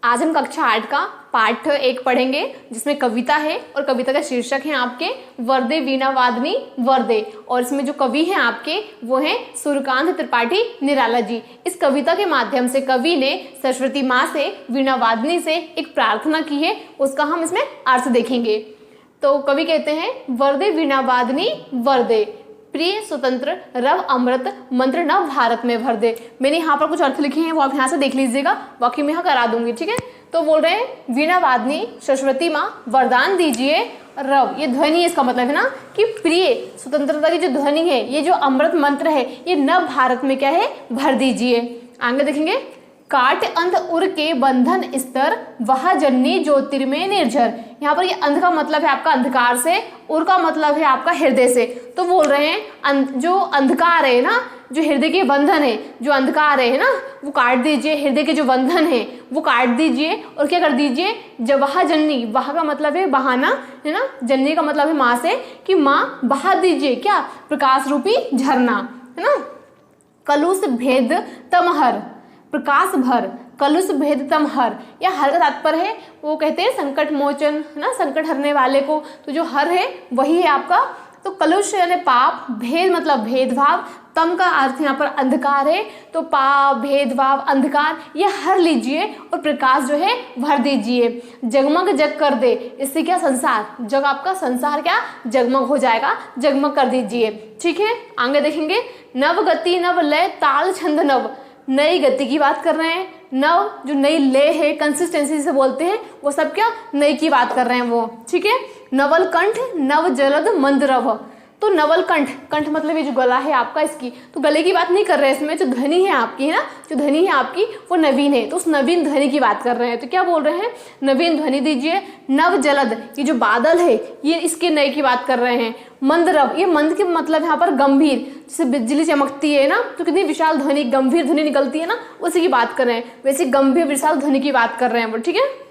आज हम कक्षा 8 का पाठ 1 पढ़ेंगे जिसमें कविता है और कविता का शीर्षक है आपके वरदे वीणा वादनी वरदे। और इसमें जो कवि हैं आपके वो हैं सूर्यकांत त्रिपाठी निराला जी। इस कविता के माध्यम से कवि ने सरस्वती माँ से वीणा वादनी से एक प्रार्थना की है, उसका हम इसमें अर्थ देखेंगे। तो कवि कहते हैं वरदे वीणा वादनी वरदे, प्रिय स्वतंत्र रव अमृत मंत्र नव भारत में भर दे। मैंने यहाँ पर कुछ अर्थ लिखे हैं, वो आप यहाँ से देख लीजिएगा, बाकी मैं यहाँ करा दूंगी, ठीक है। तो बोल रहे हैं वीणा वादनी सरस्वती माँ वरदान दीजिए रव, ये ध्वनि इसका मतलब है ना कि प्रिय स्वतंत्रता की जो ध्वनि है, ये जो अमृत मंत्र है, ये नव भारत में क्या है भर दीजिए। आगे देखेंगे काट अंध उर के बंधन स्तर वह जन्नी ज्योतिर्मय निर्झर। यहाँ पर ये अंध का मतलब है आपका अंधकार से, उर का मतलब है आपका हृदय से। तो बोल रहे हैं जो अंधकार है ना, जो हृदय के बंधन है, जो अंधकार है ना, वो काट दीजिए। हृदय के जो बंधन है वो काट दीजिए और क्या कर दीजिए, जब वह जन्नी, वह का मतलब है बहाना है ना, जन्नी का मतलब है माँ से, कि माँ बहा दीजिए क्या, प्रकाश रूपी झरना है ना। कलुष भेद तमहर, प्रकाश भर, कलुष भेद तमहर, या हर का तात्पर्य है वो कहते हैं संकट मोचन है ना, संकट हरने वाले को। तो जो हर है वही है आपका। तो कलुष यानी पाप, भेद मतलब भेदभाव, तम का अर्थ यहाँ पर अंधकार है, तो पाप भेदभाव अंधकार ये हर लीजिए और प्रकाश जो है भर दीजिए। जगमग जग कर दे, इससे क्या संसार, जग आपका संसार क्या जगमग हो जाएगा, जगमग कर दीजिए, ठीक है। आगे देखेंगे नव गति नव लय ताल छंद नव, नई गति की बात कर रहे हैं। नव जो नई लय है, कंसिस्टेंसी से बोलते हैं, वो सब क्या नई की बात कर रहे हैं वो, ठीक है। नवल कंठ नव जलद मंदरव, तो नवल कंठ, कंठ मतलब ये जो गला है आपका, इसकी तो गले की बात नहीं कर रहे हैं, इसमें जो ध्वनि है आपकी है ना, जो ध्वनि है आपकी वो नवीन है, तो उस नवीन ध्वनि की बात कर रहे हैं। तो क्या बोल रहे हैं, नवीन ध्वनि दीजिए। नव जलद, ये जो बादल है ये इसके नए की बात कर रहे हैं। मंदरव, ये मंद के मतलब यहाँ पर गंभीर, जैसे बिजली चमकती है ना तो कितनी विशाल ध्वनि, गंभीर ध्वनि निकलती है ना, उसी की बात कर रहे हैं। वैसे गंभीर विशाल ध्वनि की बात कर रहे हैं वो, ठीक है।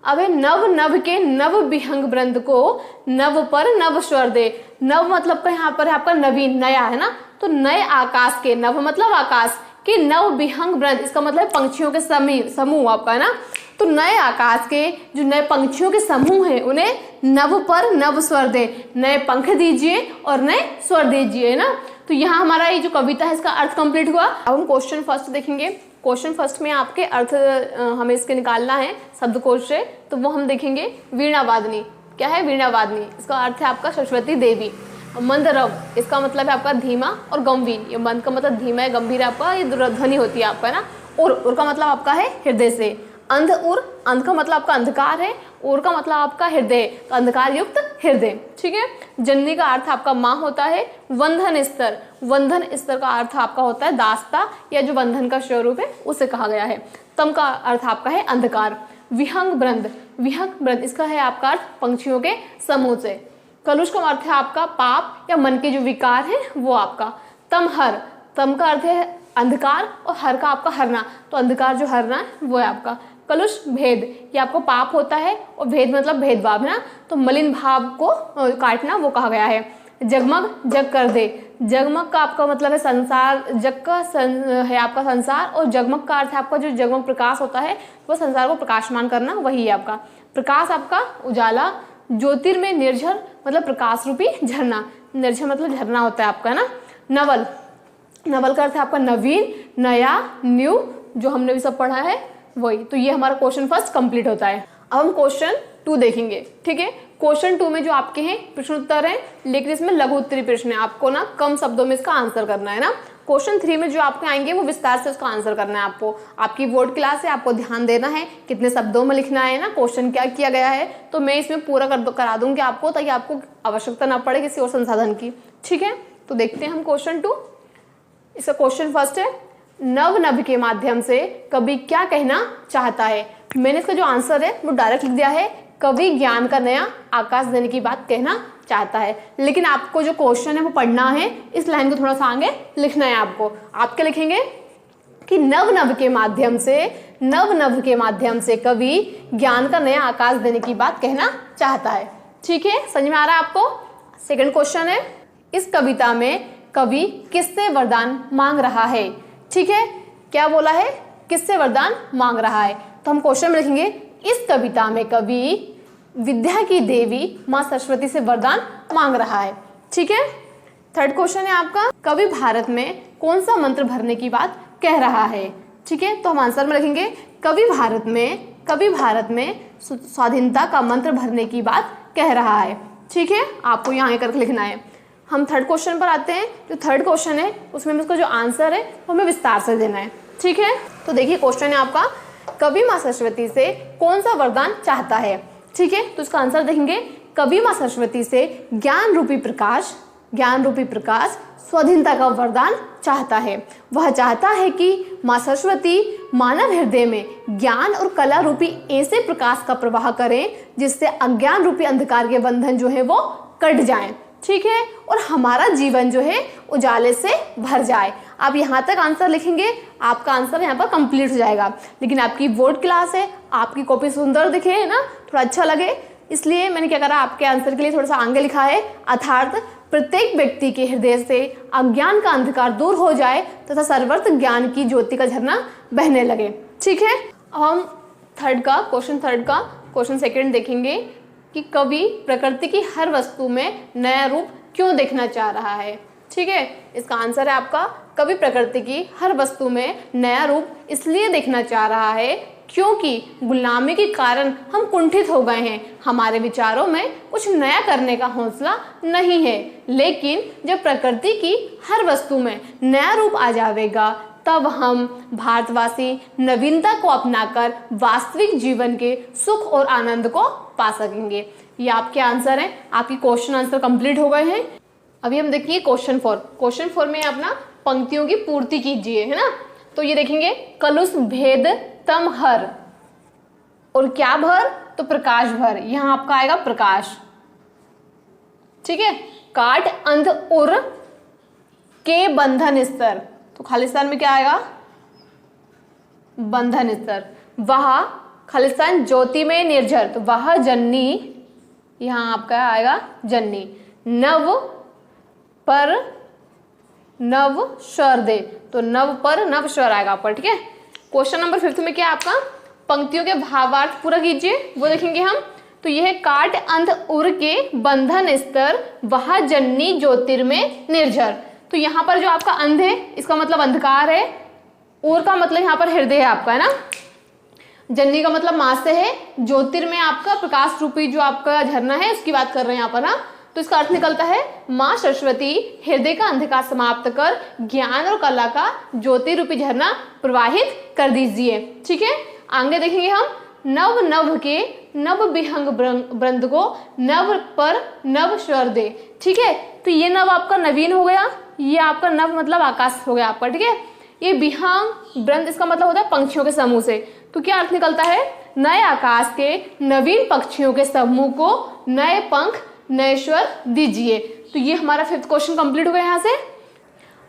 अब है नव नभ के नव विहंग वृंद को नव पर नव स्वर दे। नव मतलब का यहाँ पर है आपका नवीन, नया है ना, तो नए आकाश के, नव मतलब आकाश के, नव विहंग वृंद इसका मतलब पंक्षियों के समूह आपका है ना, तो नए आकाश के जो नए पंक्षियों के समूह है उन्हें नव पर नव स्वर दे, नए पंख दीजिए और नए स्वर दीजिए है ना। तो यहाँ हमारा ये जो कविता है इसका अर्थ कंप्लीट हुआ। अब हम क्वेश्चन फर्स्ट देखेंगे। क्वेश्चन फर्स्ट में आपके अर्थ हमें इसके निकालना है शब्दकोश से, तो वो हम देखेंगे वीणा वादनी। क्या है वीणा वादनी, इसका अर्थ है आपका सरस्वती देवी। मंदरव, इसका मतलब है आपका धीमा और गंभीर, ये मंद का मतलब धीमा है, गंभीर आपका ये ध्वनि होती है आपका है ना। उर का मतलब आपका है हृदय से। अंध उर, अंध का मतलब आपका अंधकार है, उर का मतलब आपका हृदय, तो अंधकार युक्त हृदय, ठीक है। जननी का अर्थ आपका माँ होता है। वंधन स्तर, वंधन स्तर का अर्थ आपका होता है दास्ता, या जो बंधन का स्वरूप है उसे कहा गया है। तम का अर्थ आपका है अंधकार। विहंग वृंद, विहंग वृंद इसका है आपका अर्थ पंक्षियों के समूह से। कलुष का अर्थ है आपका पाप या मन के जो विकार है वो आपका। तमहर, तम का अर्थ है अंधकार और हर का आपका हरना, तो अंधकार जो हरना है वो है आपका। कलुष भेद, ये आपको पाप होता है और भेद मतलब भेदभाव है ना, तो मलिन भाव को काटना वो कहा गया है। जगमग जग कर दे, जगमग का आपका मतलब है संसार, जग का है आपका संसार, और जगमग का अर्थ है आपका जो जगमग प्रकाश होता है वो संसार को प्रकाशमान करना, वही है आपका। प्रकाश आपका उजाला। ज्योतिर्मय निर्झर मतलब प्रकाश रूपी झरना, निर्झर मतलब झरना होता है आपका ना। नवल, नवल का अर्थ है आपका नवीन, नया, न्यू, जो हमने भी सब पढ़ा है वही। तो ये हमारा क्वेश्चन फर्स्ट कंप्लीट होता है। अब हम क्वेश्चन 2 देखेंगे, ठीक है। क्वेश्चन 2 में जो आपके हैं प्रश्न उत्तर है, लेकिन इसमें लघु उत्तरी प्रश्न है, आपको ना कम शब्दों में इसका आंसर करना है ना। क्वेश्चन 3 में जो आपके आएंगे वो विस्तार से उसका आंसर करना है आपको। आपकी बोर्ड क्लास है, आपको ध्यान देना है कितने शब्दों में लिखना है ना, क्वेश्चन क्या किया गया है, तो मैं इसमें पूरा करा दूंगी आपको, ताकि आपको आवश्यकता ना पड़े किसी और संसाधन की, ठीक है। तो देखते हैं हम क्वेश्चन 2। इसका क्वेश्चन फर्स्ट है नव नभ के माध्यम से कवि क्या कहना चाहता है। मैंने इसका जो आंसर है वो डायरेक्ट लिख दिया है, कवि ज्ञान का नया आकाश देने की बात कहना चाहता है। लेकिन आपको जो क्वेश्चन है वो पढ़ना है, इस लाइन को थोड़ा सा आगे लिखना है आपको। आप क्या लिखेंगे कि नव नभ के माध्यम से, नव नभ के माध्यम से कवि ज्ञान का नया आकाश देने की बात कहना चाहता है, ठीक है। समझ में आ रहा है आपको। सेकंड क्वेश्चन है इस कविता में कवि किससे वरदान मांग रहा है, ठीक है। क्या बोला है किससे वरदान मांग रहा है? तो हम क्वेश्चन में लिखेंगे इस कविता में कवि विद्या की देवी माँ सरस्वती से वरदान मांग रहा है। ठीक है। थर्ड क्वेश्चन है आपका, कवि भारत में कौन सा मंत्र भरने की बात कह रहा है? ठीक है, तो हम आंसर में लिखेंगे कवि भारत में स्वाधीनता का मंत्र भरने की बात कह रहा है। ठीक है, आपको यहाँ करके लिखना है। हम थर्ड क्वेश्चन पर आते हैं। जो थर्ड क्वेश्चन है उसमें उसका जो आंसर है वो हमें विस्तार से देना है। ठीक है, तो देखिए क्वेश्चन है आपका, कवि माँ सरस्वती से कौन सा वरदान चाहता है? ठीक है, तो इसका आंसर देखेंगे, कवि माँ सरस्वती से ज्ञान रूपी प्रकाश स्वाधीनता का वरदान चाहता है। वह चाहता है कि माँ सरस्वती मानव हृदय में ज्ञान और कला रूपी ऐसे प्रकाश का प्रवाह करें जिससे अज्ञान रूपी अंधकार के बंधन जो है वो कट जाएं। ठीक है, और हमारा जीवन जो है उजाले से भर जाए। आप यहाँ तक आंसर लिखेंगे, आपका आंसर यहाँ पर कंप्लीट हो जाएगा। लेकिन आपकी बोर्ड क्लास है, आपकी कॉपी सुंदर दिखे है ना, थोड़ा अच्छा लगे, इसलिए मैंने क्या करा, आपके आंसर के लिए थोड़ा सा आगे लिखा है, अर्थात प्रत्येक व्यक्ति के हृदय से अज्ञान का अंधकार दूर हो जाए तथा सर्वत्र ज्ञान की ज्योति का झरना बहने लगे। ठीक है, अब हम क्वेश्चन सेकंड देखेंगे कि कवि प्रकृति की हर वस्तु में नया रूप क्यों देखना चाह रहा है? ठीक है, इसका आंसर है आपका, कवि प्रकृति की हर वस्तु में नया रूप इसलिए देखना चाह रहा है क्योंकि गुलामी के कारण हम कुंठित हो गए हैं। हमारे विचारों में कुछ नया करने का हौसला नहीं है। लेकिन जब प्रकृति की हर वस्तु में नया रूप आ जाएगा तब हम भारतवासी नवीनता को अपनाकर वास्तविक जीवन के सुख और आनंद को पा सकेंगे। ये आपके आंसर हैं, आपकी क्वेश्चन आंसर कंप्लीट हो गए हैं। अभी हम देखेंगे क्वेश्चन 4 में अपना पंक्तियों की पूर्ति कीजिए, है ना। तो ये देखेंगे, कलुष भेद तम हर, और क्या भर? तो प्रकाश भर। यहां आपका आएगा प्रकाश। ठीक है, काट अंध उर के बंधन स्तर, तो खालिस्तान में क्या आएगा? बंधन स्तर। वह खालिस्तान ज्योति में निर्झर, तो वह जन्नी, यहां आपका आएगा जन्नी। नव पर नव स्वर दे, तो नव पर नव स्वर आएगा पर। ठीक है, क्वेश्चन नंबर 5 में क्या आपका, पंक्तियों के भावार्थ पूरा कीजिए, वो देखेंगे हम। तो यह है, काट अंध उर के बंधन स्तर, वह जन्नी ज्योतिर्मय निर्झर। तो यहाँ पर जो आपका अंध है इसका मतलब अंधकार है, उर का मतलब यहाँ पर हृदय है आपका, है ना। जन्नी का मतलब मां से है, ज्योतिर्मय आपका प्रकाश रूपी जो आपका झरना है उसकी बात कर रहे हैं यहाँ पर ना। तो इसका अर्थ निकलता है, माँ सरस्वती हृदय का अंधकार समाप्त कर ज्ञान और कला का ज्योति रूपी झरना प्रवाहित कर दीजिए। ठीक है, आगे देखेंगे हम, नव नभ के नव विहंग वृंद को नव पर नव स्वर दे। ठीक है, तो ये नव आपका नवीन हो गया, ये आपका नव मतलब आकाश हो गया आपका। ठीक है, ये विहंग वृंद इसका मतलब होता है पंक्षियों के समूह से। तो क्या अर्थ निकलता है, नए आकाश के नवीन पक्षियों के समूह को नए पंख नए स्वर दीजिए। तो ये हमारा 5th क्वेश्चन कंप्लीट हो गया यहाँ से।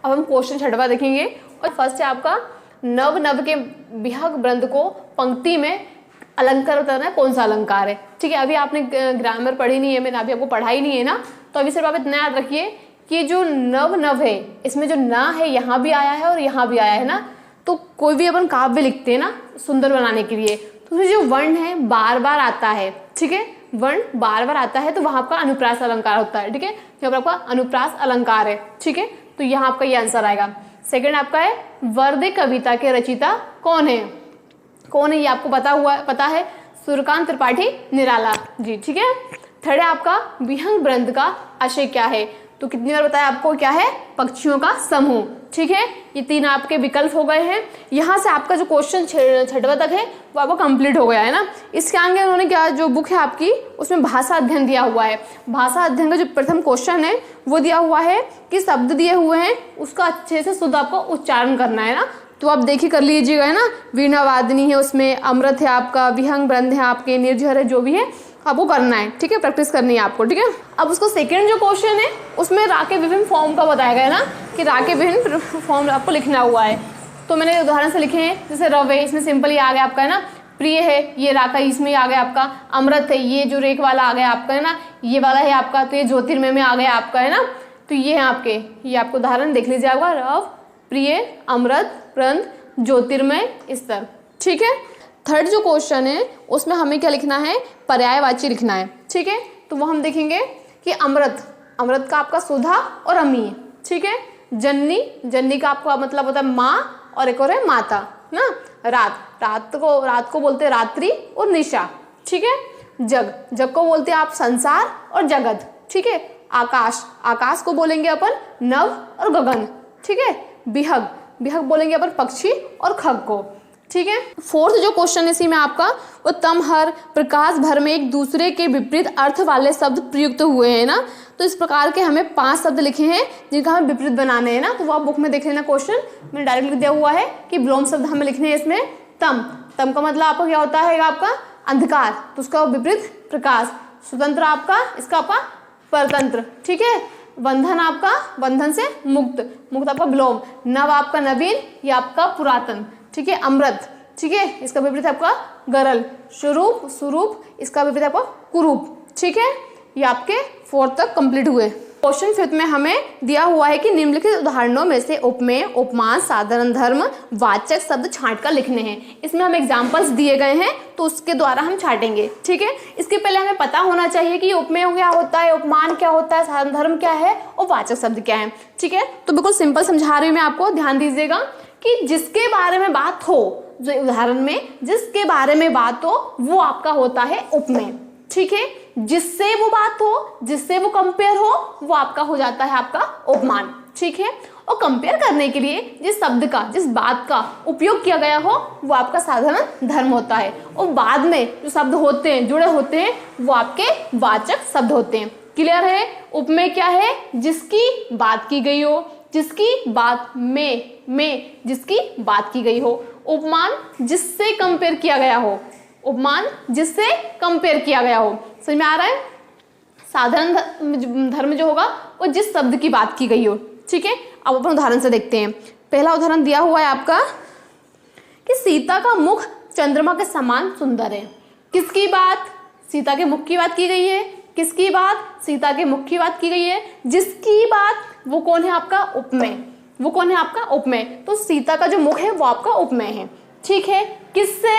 अब हम क्वेश्चन 6वां देखेंगे, और फर्स्ट है आपका, नव नव के विहंग वृंद को पंक्ति में अलंकार बताना है, कौन सा अलंकार है। ठीक है, अभी आपने ग्रामर पढ़ी नहीं है, मैंने अभी आपको पढ़ाई नहीं है ना, तो अभी सिर्फ आप इतना याद रखिए कि जो नव नव है इसमें जो ना है यहाँ भी आया है और यहाँ भी आया है ना। तो कोई भी अपन काव्य लिखते हैं ना सुंदर बनाने के लिए, तो उसमें जो वर्ण है बार बार आता है। ठीक है, वर्ण बार बार आता है तो वहां आपका अनुप्रास अलंकार होता है। ठीक है, यहाँ पर आपका अनुप्रास अलंकार है। ठीक है, तो यहाँ आपका ये आंसर आएगा। सेकंड आपका है, वर्दे कविता के रचयिता कौन है? कौन है ये आपको पता है, सूर्यकांत त्रिपाठी निराला जी। ठीक है, थर्ड है आपका, विहंग वृंद का आशय क्या है? तो कितनी बार बताया आपको, क्या है? पक्षियों का समूह। ठीक है, ये 3 आपके विकल्प हो गए हैं। यहाँ से आपका जो क्वेश्चन 6वां तक है वो आपको कंप्लीट हो गया है ना। इसके आगे उन्होंने क्या, जो बुक है आपकी उसमें भाषा अध्ययन दिया हुआ है। भाषा अध्ययन का जो प्रथम क्वेश्चन है वो दिया हुआ है कि शब्द दिए हुए हैं उसका अच्छे से शुद्ध आपको उच्चारण करना है ना। तो आप देखिए कर लीजिएगा, है ना। वीणा वादनी है, उसमें अमृत है आपका, विहंग वृंद है आपके, निर्झर है, जो भी है आपको करना है। ठीक है, प्रैक्टिस करनी है आपको। ठीक है, अब उसको सेकंड जो क्वेश्चन है उसमें रा के विभिन्न फॉर्म का बताया गया है ना, कि रा के विभिन्न फॉर्म आपको लिखना हुआ है। तो मैंने उदाहरण से लिखे हैं, जैसे रव है, इसमें सिंपल ये आ गया आपका, है ना। प्रिय है, ये रा का इसमें आ गया आपका। अमृत है, ये जो रेख वाला आ गया आपका, है ना, ये वाला है आपका। तो ये ज्योतिर्मय में आ गया आपका, है ना। तो ये है आपके, ये आपको उदाहरण देख लीजिए आपका, रव, प्रिय, अमृत, वृंद, ज्योतिर्मय स्तर। ठीक है, थर्ड जो क्वेश्चन है उसमें हमें क्या लिखना है, पर्यायवाची लिखना है। ठीक है, तो वो हम देखेंगे कि अमृत, अमृत का आपका सुधा और अमी। ठीक है, जननी, जननी का आपका मतलब होता है माँ और एक और है माता ना। रात, रात को बोलते हैं रात्रि और निशा। ठीक है, जग, जग को बोलते हैं आप संसार और जगत। ठीक है, आकाश, आकाश को बोलेंगे अपन नभ और गगन। ठीक है, बिहग, बिहग बोलेंगे अपन पक्षी और खग को। ठीक है, फोर्थ जो क्वेश्चन इसी में आपका वो तम, हर, प्रकाश, भर में एक दूसरे के विपरीत अर्थ वाले शब्द प्रयुक्त हुए हैं ना। तो इस प्रकार के हमें 5 शब्द लिखे हैं जिनका हमें विपरीत बनाने हैं ना। तो वो आप बुक में देख लेना, क्वेश्चन मैंने डायरेक्ट लिख दिया हुआ है कि विलोम शब्द हमें लिखने हैं इसमें। तम, तम का मतलब आपका क्या होता है, आपका अंधकार, तो उसका विपरीत प्रकाश। स्वतंत्र आपका, इसका आपका परतंत्र। ठीक है, बंधन आपका, बंधन से मुक्त, मुक्त आपका विलोम। नव आपका नवीन, या आपका पुरातन। ठीक है, अमृत, ठीक है, इसका विपरीत आपका गरल। स्वरूप, स्वरूप, इसका विपरीत आपका कुरूप। ठीक है, ये आपके 4 तक कंप्लीट हुए। क्वेश्चन 5 में हमें दिया हुआ है कि निम्नलिखित उदाहरणों में से उपमेय, उपमान, साधारण धर्म वाचक शब्द छांट कर लिखने हैं। इसमें हमें एग्जांपल्स दिए गए हैं तो उसके द्वारा हम छाटेंगे। ठीक है, इसके पहले हमें पता होना चाहिए कि उपमेय क्या होता है, उपमान क्या होता है, साधारण धर्म क्या है और वाचक शब्द क्या है। ठीक है, तो बिल्कुल सिंपल समझा रही हूँ मैं आपको, ध्यान दीजिएगा कि जिसके बारे में बात हो, जो उदाहरण में जिसके बारे में बात हो वो आपका होता है उपमेय। ठीक है, जिससे वो बात हो, जिससे वो कंपेयर हो, वो आपका हो जाता है आपका उपमान। ठीक है, और कंपेयर करने के लिए जिस शब्द का, जिस बात का उपयोग किया गया हो वो आपका साधारण धर्म होता है। और बाद में जो शब्द होते हैं, जुड़े होते हैं, वो आपके वाचक शब्द होते हैं। क्लियर है? उपमेय क्या है, जिसकी बात की गई हो, जिसकी बात में जिसकी बात की गई हो। उपमान, जिससे कंपेयर किया गया हो, उपमान जिससे कंपेयर किया गया हो। समझ में आ रहा है? साधारण धर्म जो होगा वो जिस शब्द की बात की गई हो। ठीक है, अब अपन उदाहरण से देखते हैं। पहला उदाहरण दिया हुआ है आपका कि सीता का मुख चंद्रमा के समान सुंदर है। किसकी बात? सीता के मुख की बात की गई है। किसकी बात? सीता के मुख की बात की गई है। जिसकी बात, वो कौन है आपका? उपमेय। वो कौन है आपका? उपमेय। तो सीता का जो मुख है वो आपका उपमेय है। ठीक है, किससे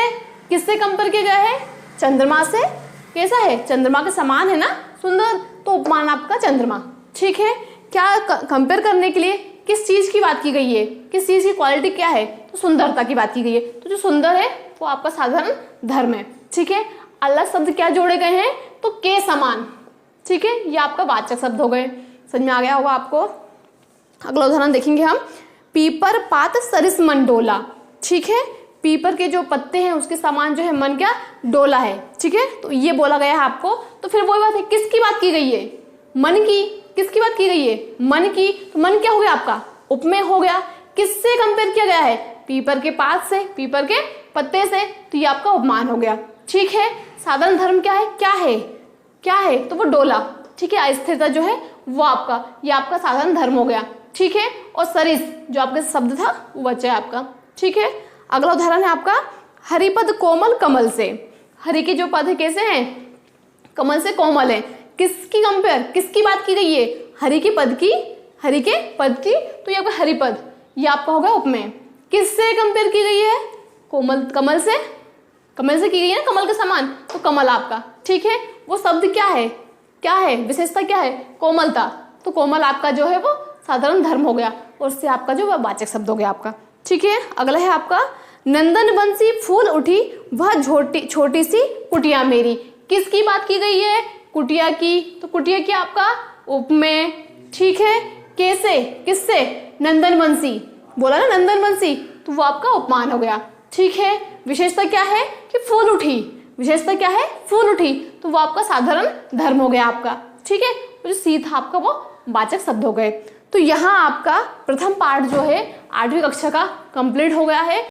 किससे कंपेयर किया गया है? चंद्रमा से। कैसा है? चंद्रमा के समान है ना, सुंदर, तो उपमान आपका चंद्रमा। ठीक है, क्या कंपेयर करने के लिए किस चीज की बात की गई है, किस चीज की क्वालिटी क्या है? तो सुंदरता की बात की गई है। तो जो सुंदर है वो आपका साधारण धर्म है। ठीक है, अलग शब्द क्या जोड़े गए हैं? तो के समान। ठीक है, ये आपका वाचक शब्द हो गए। समझ में आ गया होगा आपको। अगला उदाहरण देखेंगे हम। पीपर पात सरिस मन डोला। ठीक है, पीपर के जो पत्ते हैं उसके समान जो है मन क्या? डोला है। ठीक है, तो ये बोला गया है आपको। तो फिर वही बात है, किसकी बात की गई है? मन की। किसकी बात की गई है? मन की। तो मन क्या हो गया आपका? उपमेय हो गया। किससे कंपेयर किया गया है? पीपर के पात से, पीपर के पत्ते से, तो ये आपका उपमान हो गया। ठीक है, साधारण धर्म क्या है? क्या है? क्या है? तो वो डोला। ठीक है, अस्थिरता जो है वो आपका, ये आपका साधारण धर्म हो गया। ठीक है, और सरिस जो आपका शब्द था वो बचा है आपका। ठीक है, अगला उदाहरण है आपका हरिपद कोमल कमल से। हरि के जो पद है कैसे हैं? कमल से कोमल है। किसकी कंपेयर, किसकी बात की गई है? हरि के पद की, हरि के पद की। तो ये आपका हरिपद, ये आपका होगा उपमेय। किससे कंपेयर की गई है? कोमल, कमल से। कमल से की गई है ना, कमल के समान, तो कमल आपका। ठीक है, वो शब्द क्या है? क्या है? विशेषता क्या है? कोमलता। तो कोमल आपका जो है वो साधारण धर्म हो गया, और उससे आपका जो वाचक शब्द हो गया आपका। ठीक है, अगला है आपका नंदन बंसी फूल उठी वह छोटी सी कुटिया मेरी। किसकी बात की गई है? कुटिया की। तो कुटिया क्या आपका? उपमेय। ठीक है, कैसे, किससे? नंदन बंसी बोला ना, नंदन बंसी, तो वो आपका उपमान हो गया। ठीक है, विशेषता क्या है? कि फूल उठी। विशेषता क्या है? फूल उठी, तो वो आपका साधारण धर्म हो गया आपका। ठीक है, जो सी था आपका वो वाचक शब्द हो गए। तो यहाँ आपका प्रथम पार्ट जो है 8वीं कक्षा का कंप्लीट हो गया है।